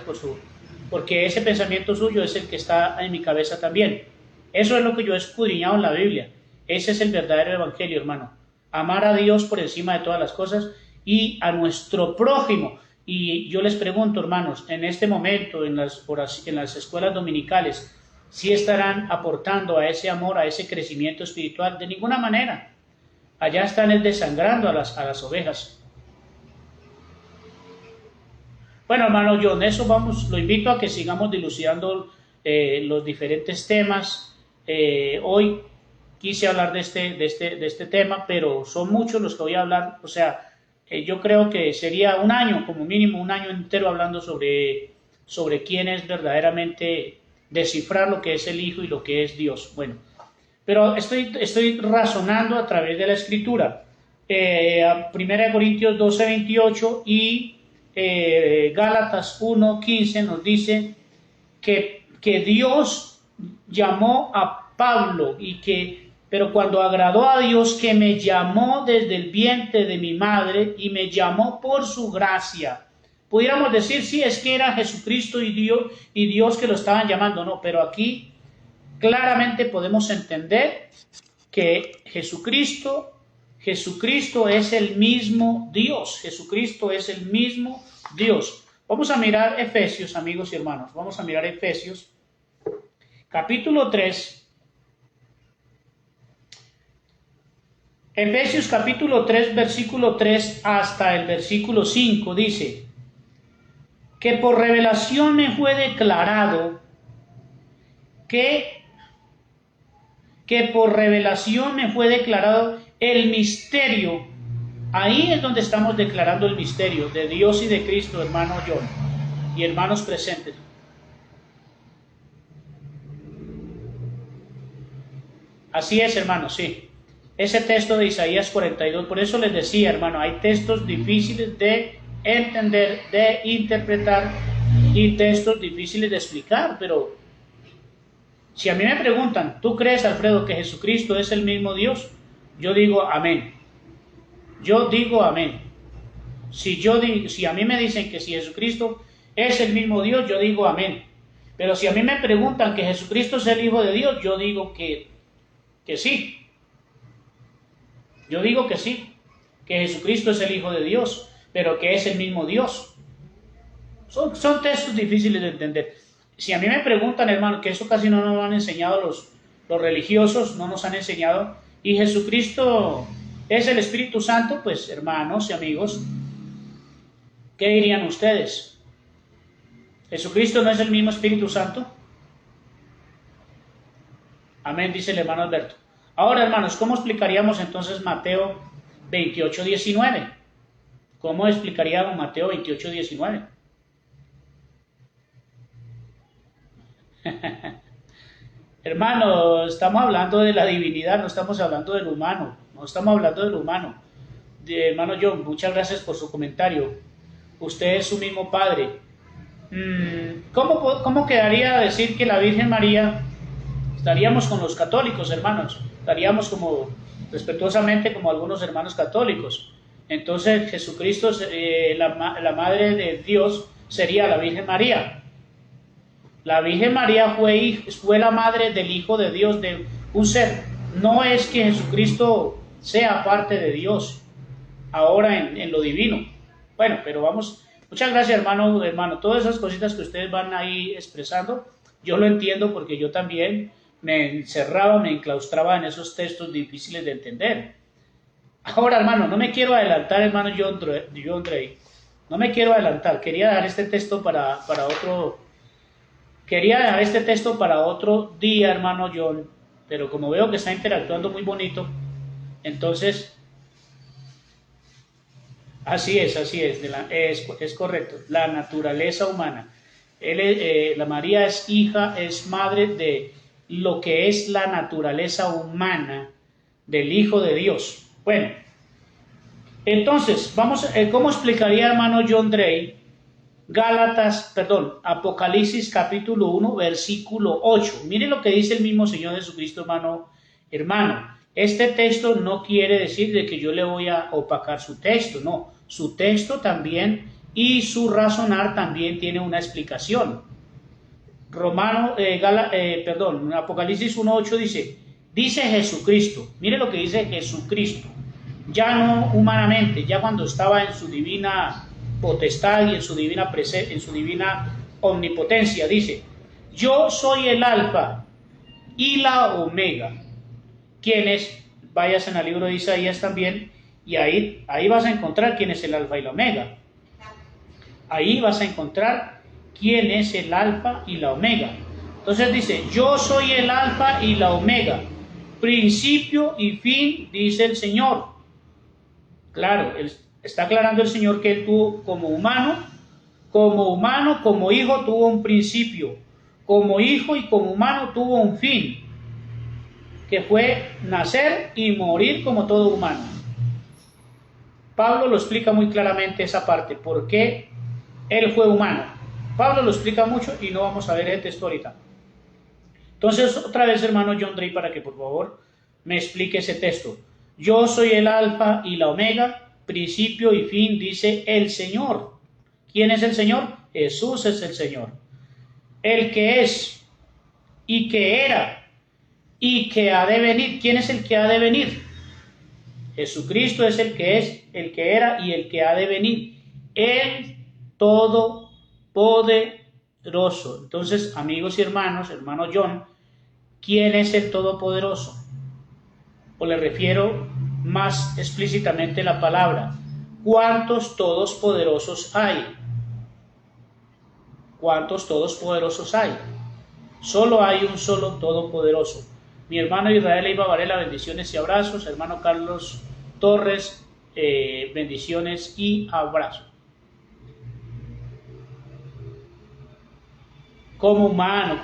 porque ese pensamiento suyo es el que está en mi cabeza también. Eso es lo que yo he escudriñado en la Biblia. Ese es el verdadero evangelio, hermano. Amar a Dios por encima de todas las cosas y a nuestro prójimo. Y yo les pregunto, hermanos, en este momento, en las escuelas dominicales, ¿sí estarán aportando a ese amor, a ese crecimiento espiritual? De ninguna manera. Allá están desangrando a las ovejas. Bueno, hermano John, lo invito a que sigamos dilucidando los diferentes temas. Hoy quise hablar de este tema, pero son muchos los que voy a hablar, o sea, yo creo que sería un año, como mínimo un año entero hablando sobre quién es verdaderamente, descifrar lo que es el Hijo y lo que es Dios. Bueno, pero estoy razonando a través de la Escritura. 1 Corintios 12:28 y Gálatas 1:15 nos dice que Dios llamó a Pablo pero cuando agradó a Dios, que me llamó desde el vientre de mi madre y me llamó por su gracia. Pudiéramos decir, sí, es que era Jesucristo y Dios que lo estaban llamando, no, pero aquí claramente podemos entender que Jesucristo es el mismo Dios. Jesucristo es el mismo Dios. Vamos a mirar Efesios, amigos y hermanos. Vamos a mirar Efesios, capítulo 3. Efesios capítulo 3, versículo 3 hasta el versículo 5 dice: que por revelación me fue declarado que por revelación me fue declarado el misterio. Ahí es donde estamos declarando el misterio de Dios y de Cristo, hermano John y hermanos presentes. Así es, hermano, sí. Ese texto de Isaías 42, por eso les decía, hermano, hay textos difíciles de entender, de interpretar y textos difíciles de explicar, pero si a mí me preguntan, ¿tú crees, Alfredo, que Jesucristo es el mismo Dios? Yo digo amén. Yo digo amén. Si a mí me dicen que si Jesucristo es el mismo Dios, yo digo amén. Pero si a mí me preguntan que Jesucristo es el Hijo de Dios, yo digo que sí. Yo digo que sí, que Jesucristo es el Hijo de Dios, pero que es el mismo Dios. Son textos difíciles de entender. Si a mí me preguntan, hermano, que eso casi no nos han enseñado los religiosos, no nos han enseñado, y Jesucristo es el Espíritu Santo, pues hermanos y amigos, ¿qué dirían ustedes? ¿Jesucristo no es el mismo Espíritu Santo? Amén, dice el hermano Alberto. Ahora, hermanos, ¿cómo explicaríamos entonces Mateo 28:19? ¿Cómo explicaríamos Mateo 28:19? Hermano, estamos hablando de la divinidad, no estamos hablando del humano, no estamos hablando del humano. Hermano John, muchas gracias por su comentario. Usted es su mismo Padre. ¿Cómo quedaría decir que la Virgen María? Estaríamos con los católicos, hermanos. Estaríamos como respetuosamente como algunos hermanos católicos. Entonces Jesucristo, la Madre de Dios, sería la Virgen María. La Virgen María fue la madre del Hijo de Dios, de un ser. No es que Jesucristo sea parte de Dios, ahora en lo divino. Bueno, pero vamos. Muchas gracias, hermano. Todas esas cositas que ustedes van ahí expresando, yo lo entiendo porque yo también me encerraba, me enclaustraba en esos textos difíciles de entender. Ahora, hermano, no me quiero adelantar, hermano John Dray. No me quiero adelantar. Quería dejar este texto para otro día, hermano John, pero como veo que está interactuando muy bonito, entonces, así es, es correcto, la naturaleza humana. La María es hija, es madre de lo que es la naturaleza humana del Hijo de Dios. Bueno, entonces, ¿cómo explicaría, hermano John Dray, Apocalipsis capítulo 1, versículo 8? Mire lo que dice el mismo Señor Jesucristo, hermano. Este texto no quiere decir de que yo le voy a opacar su texto, no. Su texto también y su razonar también tiene una explicación. Apocalipsis 1:8 dice Jesucristo. Mire lo que dice Jesucristo. Ya no humanamente, ya cuando estaba en su divina potestad y en su divina omnipotencia, dice: yo soy el alfa y la omega. ¿Quiénes? Vayas en el libro de Isaías también, y ahí vas a encontrar quién es el alfa y la omega. Ahí vas a encontrar quién es el alfa y la omega. Entonces dice: yo soy el alfa y la omega, principio y fin, dice el Señor. Claro, está aclarando el Señor que él tuvo como humano, como hijo tuvo un principio, como hijo y como humano tuvo un fin, que fue nacer y morir como todo humano. Pablo lo explica muy claramente esa parte, por qué él fue humano. Pablo lo explica mucho y no vamos a ver ese texto ahorita. Entonces, otra vez, hermano John Drake, para que por favor me explique ese texto. Yo soy el alfa y la omega, principio y fin, dice el Señor. ¿Quién es el Señor? Jesús es el Señor. El que es y que era y que ha de venir. ¿Quién es el que ha de venir? Jesucristo es el que es, el que era y el que ha de venir. El Todopoderoso. Entonces, amigos y hermanos, hermano John, ¿quién es el Todopoderoso? O le refiero más explícitamente la palabra. ¿Cuántos todopoderosos hay? ¿Cuántos todopoderosos hay? Solo hay un solo todopoderoso. Mi hermano Israel Eiva Varela, bendiciones y abrazos. Hermano Carlos Torres, bendiciones y abrazos. Como humano,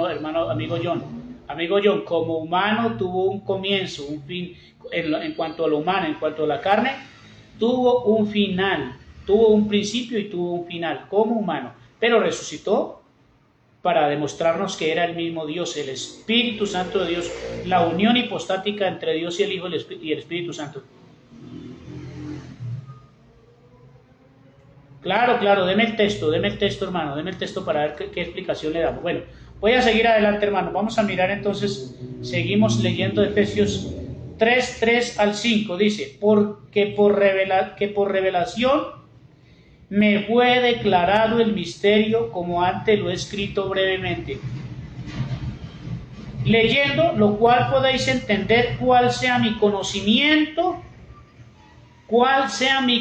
hermano, amigo John. Amigo John, como humano tuvo un comienzo, un fin, en cuanto a lo humano, en cuanto a la carne, tuvo un final, tuvo un principio y tuvo un final, como humano, pero resucitó para demostrarnos que era el mismo Dios, el Espíritu Santo de Dios, la unión hipostática entre Dios y el Hijo y el Espíritu Santo. Claro, deme el texto, hermano, deme el texto para ver qué explicación le damos. Bueno, voy a seguir adelante, hermano. Vamos a mirar entonces, seguimos leyendo Efesios 3 al 5. Dice, porque por revelación me fue declarado el misterio, como antes lo he escrito brevemente. Leyendo, lo cual podéis entender cuál sea mi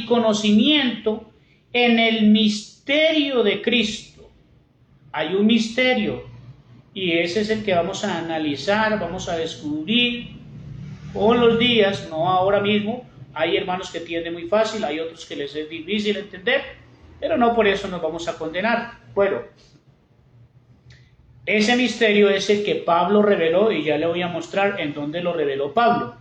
conocimiento en el misterio de Cristo. Hay un misterio y ese es el que vamos a analizar, vamos a descubrir todos los días, no ahora mismo. Hay hermanos que entienden muy fácil, hay otros que les es difícil entender, pero no por eso nos vamos a condenar. Bueno, ese misterio es el que Pablo reveló y ya le voy a mostrar en dónde lo reveló Pablo.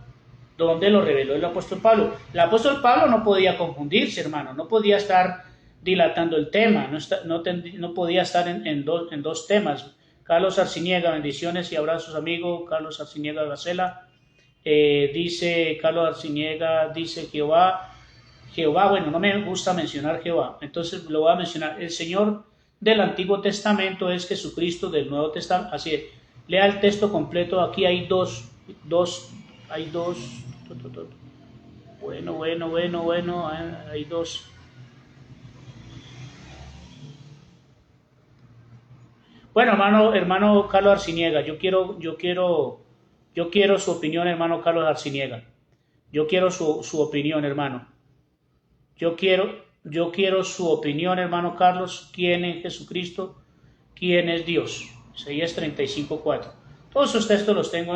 ¿Dónde lo reveló el apóstol Pablo? El apóstol Pablo no podía confundirse, hermano, no podía estar dilatando el tema, no podía estar en dos temas. Carlos Arciniega, bendiciones y abrazos, amigo. Carlos Arciniega Gacela, dice Carlos Arciniega, dice Jehová, bueno, no me gusta mencionar Jehová, entonces lo voy a mencionar. El Señor del Antiguo Testamento es Jesucristo del Nuevo Testamento, así es. Lea el texto completo, aquí hay dos. Bueno, hay dos. Bueno, hermano Carlos Arciniega, yo quiero su opinión, hermano Carlos Arciniega. Yo quiero su opinión, hermano. Yo quiero su opinión, hermano Carlos. ¿Quién es Jesucristo? ¿Quién es Dios? Isaías 35:4. Todos esos textos los tengo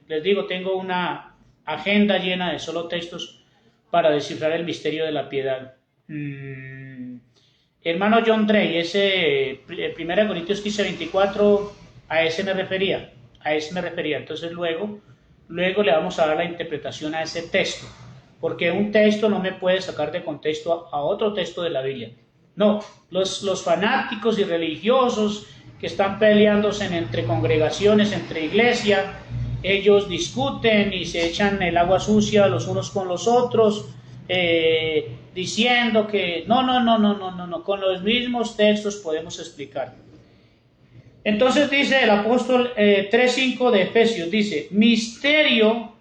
les digo, tengo una agenda llena de solo textos para descifrar el misterio de la piedad. Hermano John Drake, ese 1 Corintios 15:24, a ese me refería. Entonces luego le vamos a dar la interpretación a ese texto, porque un texto no me puede sacar de contexto a otro texto de la Biblia. No, los fanáticos y religiosos que están peleándose entre congregaciones, entre iglesias, ellos discuten y se echan el agua sucia los unos con los otros, diciendo que no, con los mismos textos podemos explicar. Entonces dice el apóstol 3:5 de Efesios, dice, misterio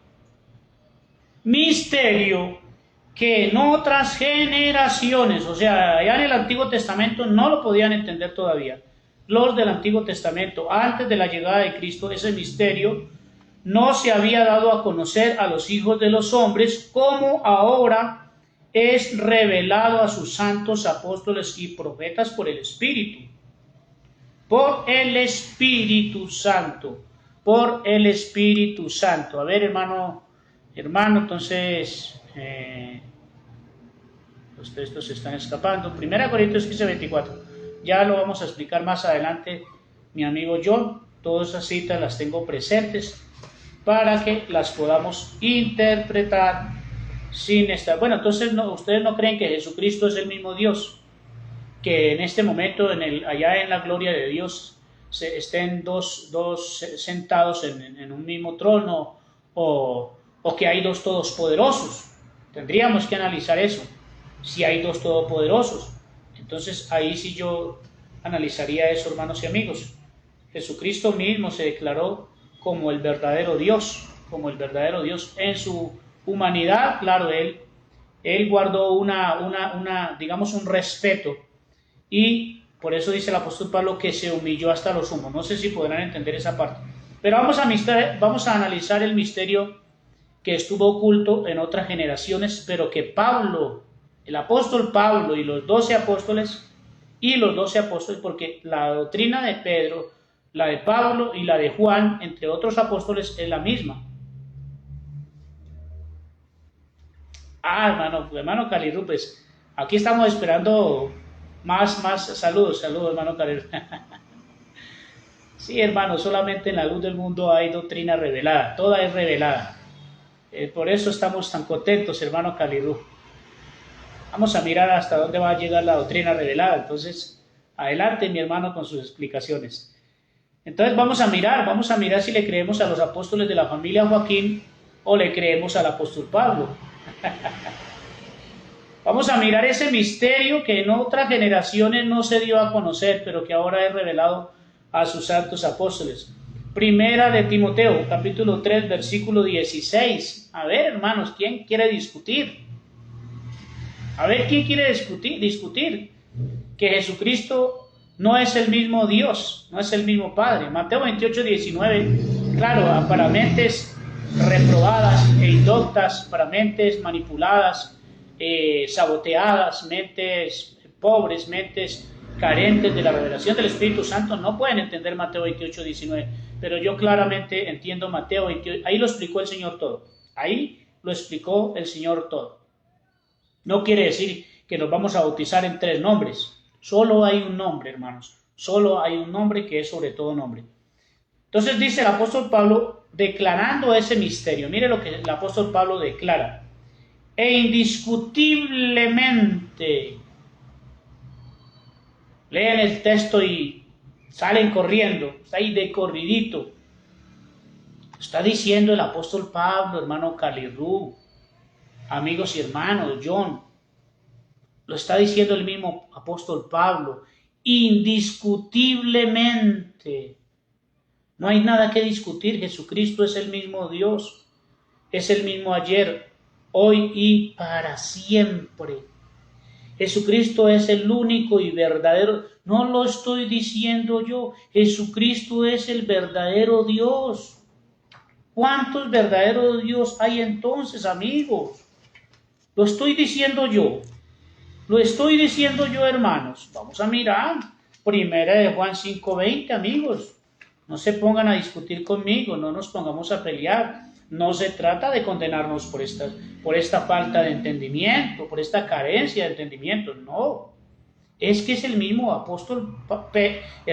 que en otras generaciones, o sea, ya en el Antiguo Testamento no lo podían entender todavía. Los del Antiguo Testamento, antes de la llegada de Cristo, ese misterio no se había dado a conocer a los hijos de los hombres, como ahora es revelado a sus santos apóstoles y profetas por el Espíritu. Por el Espíritu Santo. A ver, hermano, entonces, los textos se están escapando. 1 Corintios 15:24. Ya lo vamos a explicar más adelante, mi amigo John. Todas esas citas las tengo presentes para que las podamos interpretar sin estar. Bueno, entonces ustedes no creen que Jesucristo es el mismo Dios, que en este momento allá en la gloria de Dios estén dos sentados en un mismo trono, o que hay dos todopoderosos. Tendríamos que analizar eso, si hay dos todopoderosos. Entonces ahí sí yo analizaría eso, hermanos y amigos. Jesucristo mismo se declaró como el verdadero Dios, en su humanidad. Claro, él guardó digamos, un respeto, y por eso dice el apóstol Pablo que se humilló hasta lo sumo. No sé si podrán entender esa parte, pero vamos a analizar el misterio que estuvo oculto en otras generaciones, pero que Pablo, el apóstol Pablo y los 12 apóstoles, porque la doctrina de Pedro, la de Pablo y la de Juan, entre otros apóstoles, es la misma. Hermano Calirú, pues aquí estamos esperando más saludos, hermano Calirú. Sí, hermano, solamente en la luz del mundo hay doctrina revelada, toda es revelada. Por eso estamos tan contentos, hermano Calirú. Vamos a mirar hasta dónde va a llegar la doctrina revelada. Entonces, adelante, mi hermano, con sus explicaciones. Entonces vamos a mirar si le creemos a los apóstoles de la familia Joaquín o le creemos al apóstol Pablo. Vamos a mirar ese misterio que en otras generaciones no se dio a conocer, pero que ahora es revelado a sus santos apóstoles. Primera de Timoteo, capítulo 3, versículo 16. A ver, hermanos, ¿quién quiere discutir? ¿Quién quiere discutir que Jesucristo no es el mismo Dios, no es el mismo Padre? Mateo 28, 19, claro, para mentes reprobadas e indoctas, para mentes manipuladas, saboteadas, mentes pobres, mentes carentes de la revelación del Espíritu Santo, no pueden entender Mateo 28, 19, pero yo claramente entiendo Mateo 28, ahí lo explicó el Señor todo, No quiere decir que nos vamos a bautizar en 3 nombres, solo hay un nombre, hermanos, solo hay un nombre que es sobre todo nombre. Entonces dice el apóstol Pablo, declarando ese misterio, mire lo que el apóstol Pablo declara, e indiscutiblemente, leen el texto y salen corriendo, está ahí de corridito, está diciendo el apóstol Pablo, hermano Calirú, amigos y hermanos, John, lo está diciendo el mismo apóstol Pablo, indiscutiblemente. No hay nada que discutir, Jesucristo es el mismo Dios, es el mismo ayer, hoy y para siempre. Jesucristo es el único y verdadero, no lo estoy diciendo yo, Jesucristo es el verdadero Dios. ¿Cuántos verdaderos Dios hay entonces, amigos? Lo estoy diciendo yo, hermanos. Vamos a mirar, primera de Juan 5:20, amigos. No se pongan a discutir conmigo, no nos pongamos a pelear. No se trata de condenarnos por esta falta de entendimiento, por esta carencia de entendimiento, no. Es que es el mismo el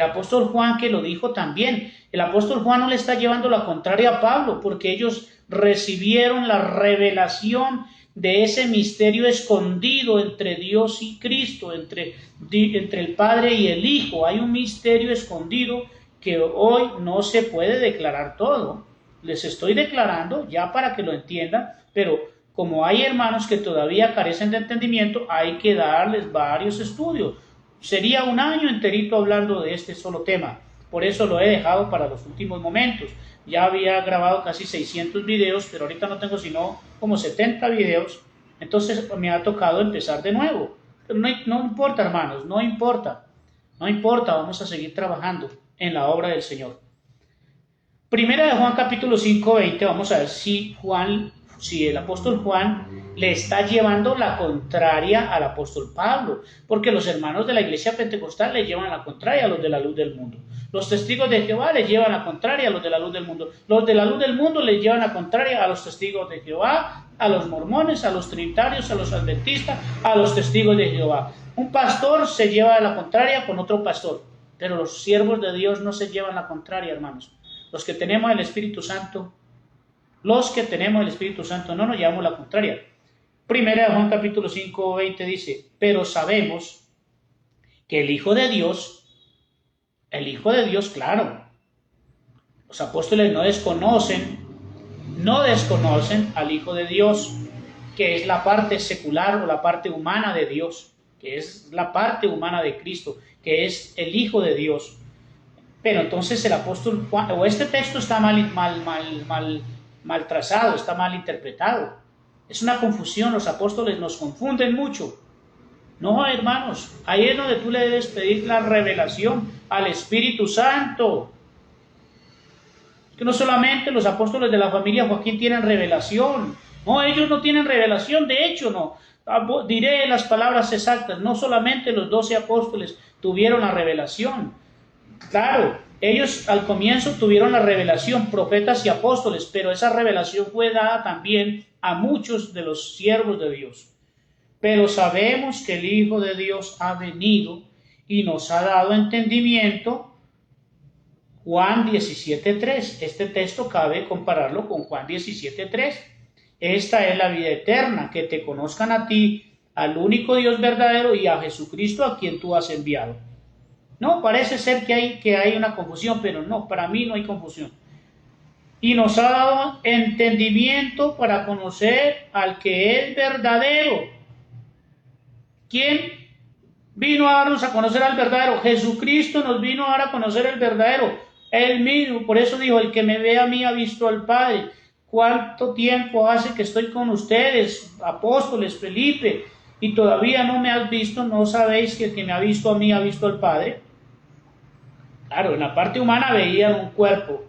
apóstol Juan que lo dijo también. El apóstol Juan no le está llevando la contraria a Pablo, porque ellos recibieron la revelación de ese misterio escondido entre Dios y Cristo, entre el Padre y el Hijo. Hay un misterio escondido que hoy no se puede declarar todo. Les estoy declarando ya para que lo entiendan, pero como hay hermanos que todavía carecen de entendimiento, hay que darles varios estudios. Sería un año enterito hablando de este solo tema. Por eso lo he dejado para los últimos momentos. Ya había grabado casi 600 videos, pero ahorita no tengo sino como 70 videos. Entonces me ha tocado empezar de nuevo. Pero no importa, hermanos, no importa. Vamos a seguir trabajando en la obra del Señor. Primera de Juan capítulo 5:20, vamos a ver si el apóstol Juan le está llevando la contraria al apóstol Pablo, porque los hermanos de la iglesia pentecostal le llevan la contraria a los de la luz del mundo. Los testigos de Jehová le llevan la contraria a los de la luz del mundo. Los de la luz del mundo le llevan la contraria a los testigos de Jehová, a los mormones, a los trinitarios, a los adventistas, a los testigos de Jehová. Un pastor se lleva la contraria con otro pastor, pero los siervos de Dios no se llevan la contraria, hermanos. Los que tenemos el Espíritu Santo no nos llevamos la contraria. Primera de Juan capítulo 5:20 dice, pero sabemos que el Hijo de Dios, claro, los apóstoles no desconocen al Hijo de Dios, que es la parte secular o la parte humana de Dios, que es la parte humana de Cristo, que es el Hijo de Dios. Pero entonces el apóstol Juan, o este texto está mal trazado, está mal interpretado. Es una confusión, los apóstoles nos confunden mucho. No, hermanos, ahí es donde tú le debes pedir la revelación al Espíritu Santo. Es que no solamente los apóstoles de la familia Joaquín tienen revelación. No, ellos no tienen revelación, de hecho no. Diré las palabras exactas, no solamente los 12 apóstoles tuvieron la revelación. Claro, ellos al comienzo tuvieron la revelación, profetas y apóstoles, pero esa revelación fue dada también a muchos de los siervos de Dios. Pero sabemos que el Hijo de Dios ha venido y nos ha dado entendimiento. Juan 17:3, este texto cabe compararlo con Juan 17:3. Esta es la vida eterna, que te conozcan a ti, al único Dios verdadero, y a Jesucristo a quien tú has enviado. No, parece ser que hay una confusión, pero no, para mí no hay confusión. Y nos ha dado entendimiento para conocer al que es verdadero. ¿Quién vino a darnos a conocer al verdadero? Jesucristo nos vino a dar a conocer el verdadero. Él mismo, por eso dijo, el que me ve a mí ha visto al Padre. ¿Cuánto tiempo hace que estoy con ustedes, apóstoles, Felipe, y todavía no me has visto? ¿No sabéis que el que me ha visto a mí ha visto al Padre? Claro, en la parte humana veía un cuerpo,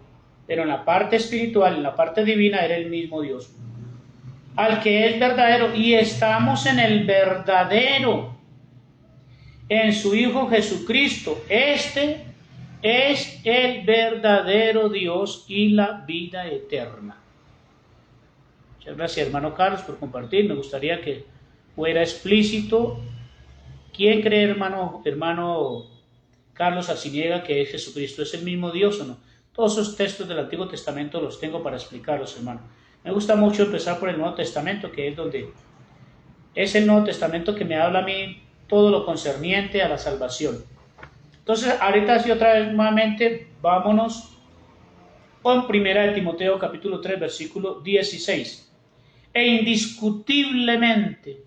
pero en la parte espiritual, en la parte divina, era el mismo Dios. Al que es verdadero, y estamos en el verdadero, en su Hijo Jesucristo. Este es el verdadero Dios y la vida eterna. Muchas gracias, hermano Carlos, por compartir. Me gustaría que fuera explícito. ¿Quién cree, hermano Carlos Arciniega, que es Jesucristo? ¿Es el mismo Dios o no? Todos esos textos del Antiguo Testamento los tengo para explicarlos, hermano. Me gusta mucho empezar por el Nuevo Testamento, que es el Nuevo Testamento que me habla a mí todo lo concerniente a la salvación. Entonces, ahorita sí, otra vez nuevamente, vámonos con 1 Timoteo capítulo 3, versículo 16. E indiscutiblemente,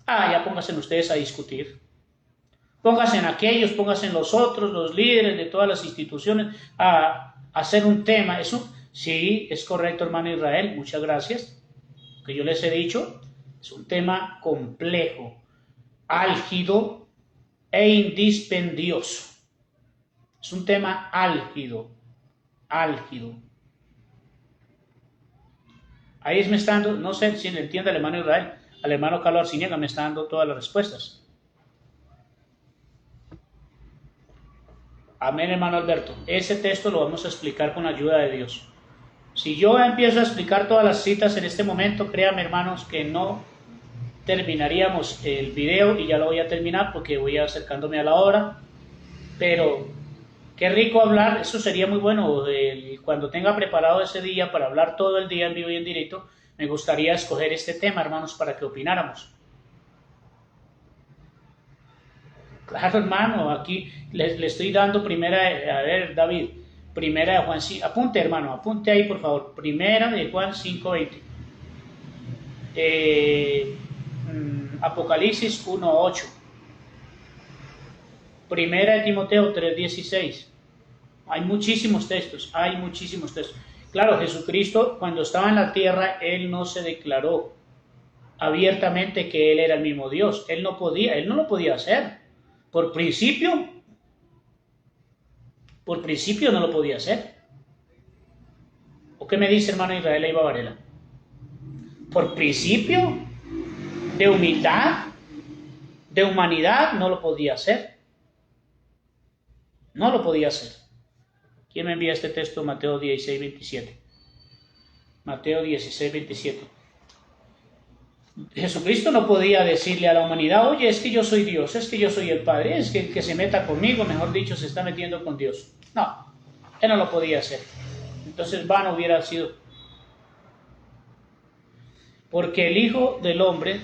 ya pónganse ustedes a discutir. Pónganse en aquellos, pónganse en los otros, los líderes de todas las instituciones, a hacer un tema. Eso sí, es correcto, hermano Israel, muchas gracias. Lo que yo les he dicho es un tema complejo, álgido e indispendioso. Es un tema álgido. Ahí me está dando, no sé si le entiende al hermano Israel, al hermano Carlos Arciniega me está dando todas las respuestas. Amén, hermano Alberto. Ese texto lo vamos a explicar con la ayuda de Dios. Si yo empiezo a explicar todas las citas en este momento, créanme, hermanos, que no terminaríamos el video, y ya lo voy a terminar porque voy acercándome a la hora. Pero qué rico hablar, eso sería muy bueno. Cuando tenga preparado ese día para hablar todo el día en vivo y en directo, me gustaría escoger este tema, hermanos, para que opináramos. Claro, hermano, aquí le estoy dando primera, a ver, David, primera de Juan 5, apunte, hermano, apunte ahí, por favor, primera de Juan 5:20. Apocalipsis 1:8. Primera de Timoteo 3:16. Hay muchísimos textos. Claro, Jesucristo, cuando estaba en la tierra, Él no se declaró abiertamente que Él era el mismo Dios. Él no lo podía hacer. Por principio no lo podía hacer. ¿O qué me dice, hermano Israel Eiva Varela? Por principio de humildad, de humanidad, no lo podía hacer. No lo podía hacer. ¿Quién me envía este texto? Mateo 16:27. Mateo 16:27. Jesucristo no podía decirle a la humanidad, oye, es que yo soy Dios, es que yo soy el Padre, es que el que se meta conmigo, mejor dicho, se está metiendo con Dios. No, Él no lo podía hacer. Entonces vano hubiera sido. Porque el Hijo del Hombre,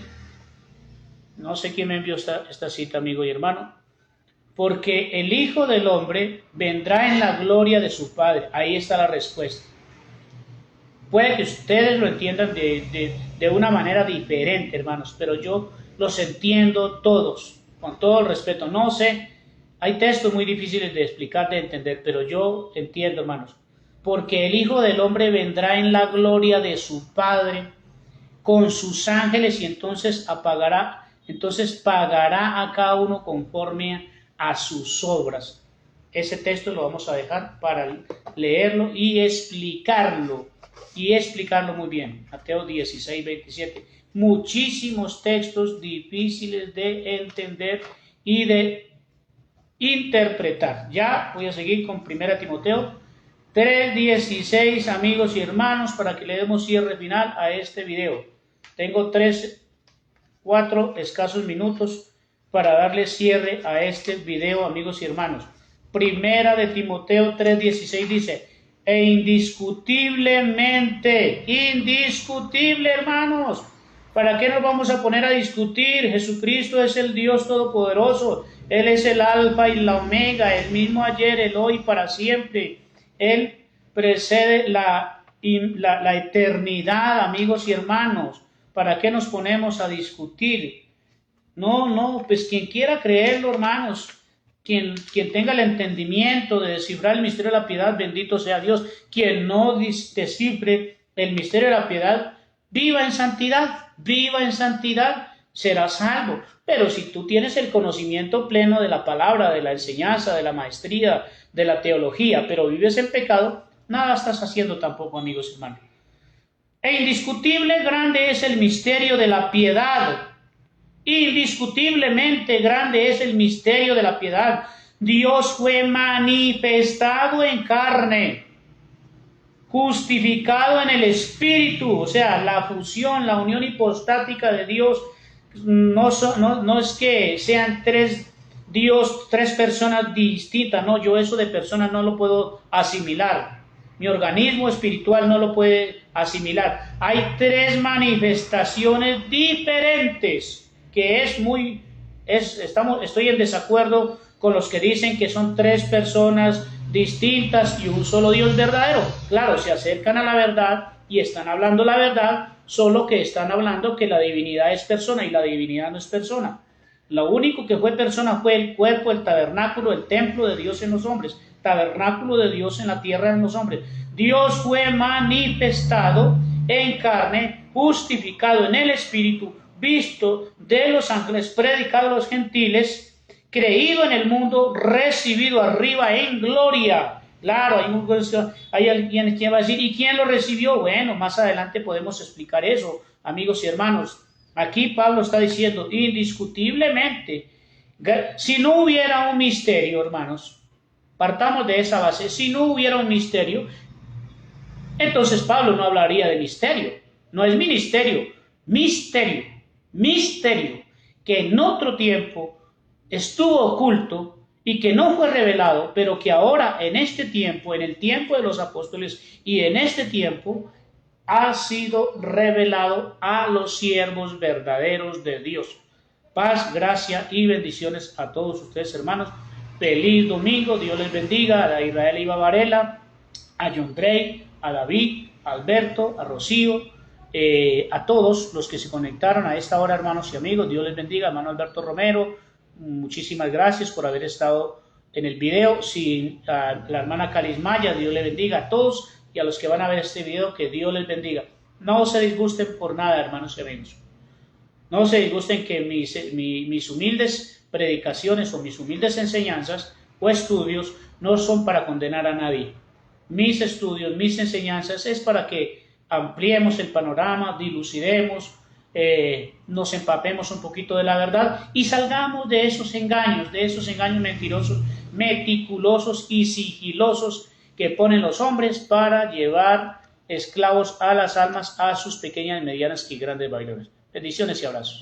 no sé quién me envió esta cita, amigo y hermano, porque el Hijo del Hombre vendrá en la gloria de su Padre. Ahí está la respuesta. Puede que ustedes lo entiendan de una manera diferente, hermanos, pero yo los entiendo todos, con todo el respeto. No sé, hay textos muy difíciles de explicar, de entender, pero yo entiendo, hermanos. Porque el Hijo del Hombre vendrá en la gloria de su Padre con sus ángeles y entonces pagará a cada uno conforme a sus obras. Ese texto lo vamos a dejar para leerlo y explicarlo muy bien. Mateo 16, 27. Muchísimos textos difíciles de entender y de interpretar. Ya voy a seguir con 1 Timoteo 3:16, amigos y hermanos, para que le demos cierre final a este video. Tengo 4 escasos minutos para darle cierre a este video, amigos y hermanos. 1 Timoteo 3:16 dice: e indiscutible, hermanos, ¿para qué nos vamos a poner a discutir? Jesucristo es el Dios Todopoderoso, Él es el Alfa y la Omega, el mismo ayer, el hoy, para siempre. Él precede la eternidad, amigos y hermanos. ¿Para qué nos ponemos a discutir? No, pues quien quiera creerlo, hermanos, quien tenga el entendimiento de descifrar el misterio de la piedad, bendito sea Dios. Quien no descifre el misterio de la piedad, viva en santidad, será salvo. Pero si tú tienes el conocimiento pleno de la palabra, de la enseñanza, de la maestría, de la teología, pero vives en pecado, nada estás haciendo tampoco, amigos y hermanos. E indiscutible grande es el misterio de la piedad. Indiscutiblemente grande es el misterio de la piedad. Dios fue manifestado en carne, justificado en el Espíritu, o sea, la fusión, la unión hipostática de Dios. No es que sean tres personas distintas, no, yo eso de personas no lo puedo asimilar, mi organismo espiritual no lo puede asimilar. Hay 3 manifestaciones diferentes, que estoy en desacuerdo con los que dicen que son 3 personas distintas y un solo Dios verdadero. Claro, se acercan a la verdad y están hablando la verdad, solo que están hablando que la divinidad es persona y la divinidad no es persona. Lo único que fue persona fue el cuerpo, el tabernáculo, el templo de Dios en los hombres, tabernáculo de Dios en la tierra en los hombres. Dios fue manifestado en carne, justificado en el Espíritu, visto de los ángeles, predicado a los gentiles, creído en el mundo, recibido arriba en gloria. Claro, hay alguien que va a decir, ¿y quién lo recibió? Bueno, más adelante podemos explicar eso, amigos y hermanos. Aquí Pablo está diciendo, indiscutiblemente, si no hubiera un misterio, hermanos, partamos de esa base, si no hubiera un misterio, entonces Pablo no hablaría de misterio, no es ministerio, misterio, que en otro tiempo estuvo oculto y que no fue revelado, pero que ahora en este tiempo, en el tiempo de los apóstoles y en este tiempo, ha sido revelado a los siervos verdaderos de Dios. Paz, gracia y bendiciones a todos ustedes, hermanos. Feliz domingo, Dios les bendiga, a Israel Iba Varela, a John Drake, a David, a Alberto, a Rocío, a todos los que se conectaron a esta hora, hermanos y amigos. Dios les bendiga, hermano Alberto Romero, muchísimas gracias por haber estado en el video. A la hermana Carismaya, Dios les bendiga a todos, y a los que van a ver este video, que Dios les bendiga. No se disgusten por nada, hermanos y amigos. No se disgusten que mis humildes predicaciones o mis humildes enseñanzas o estudios no son para condenar a nadie. Mis estudios, mis enseñanzas es para que ampliemos el panorama, dilucidemos, nos empapemos un poquito de la verdad y salgamos de esos engaños mentirosos, meticulosos y sigilosos que ponen los hombres para llevar esclavos a las almas, a sus pequeñas, medianas y grandes bailones. Bendiciones y abrazos.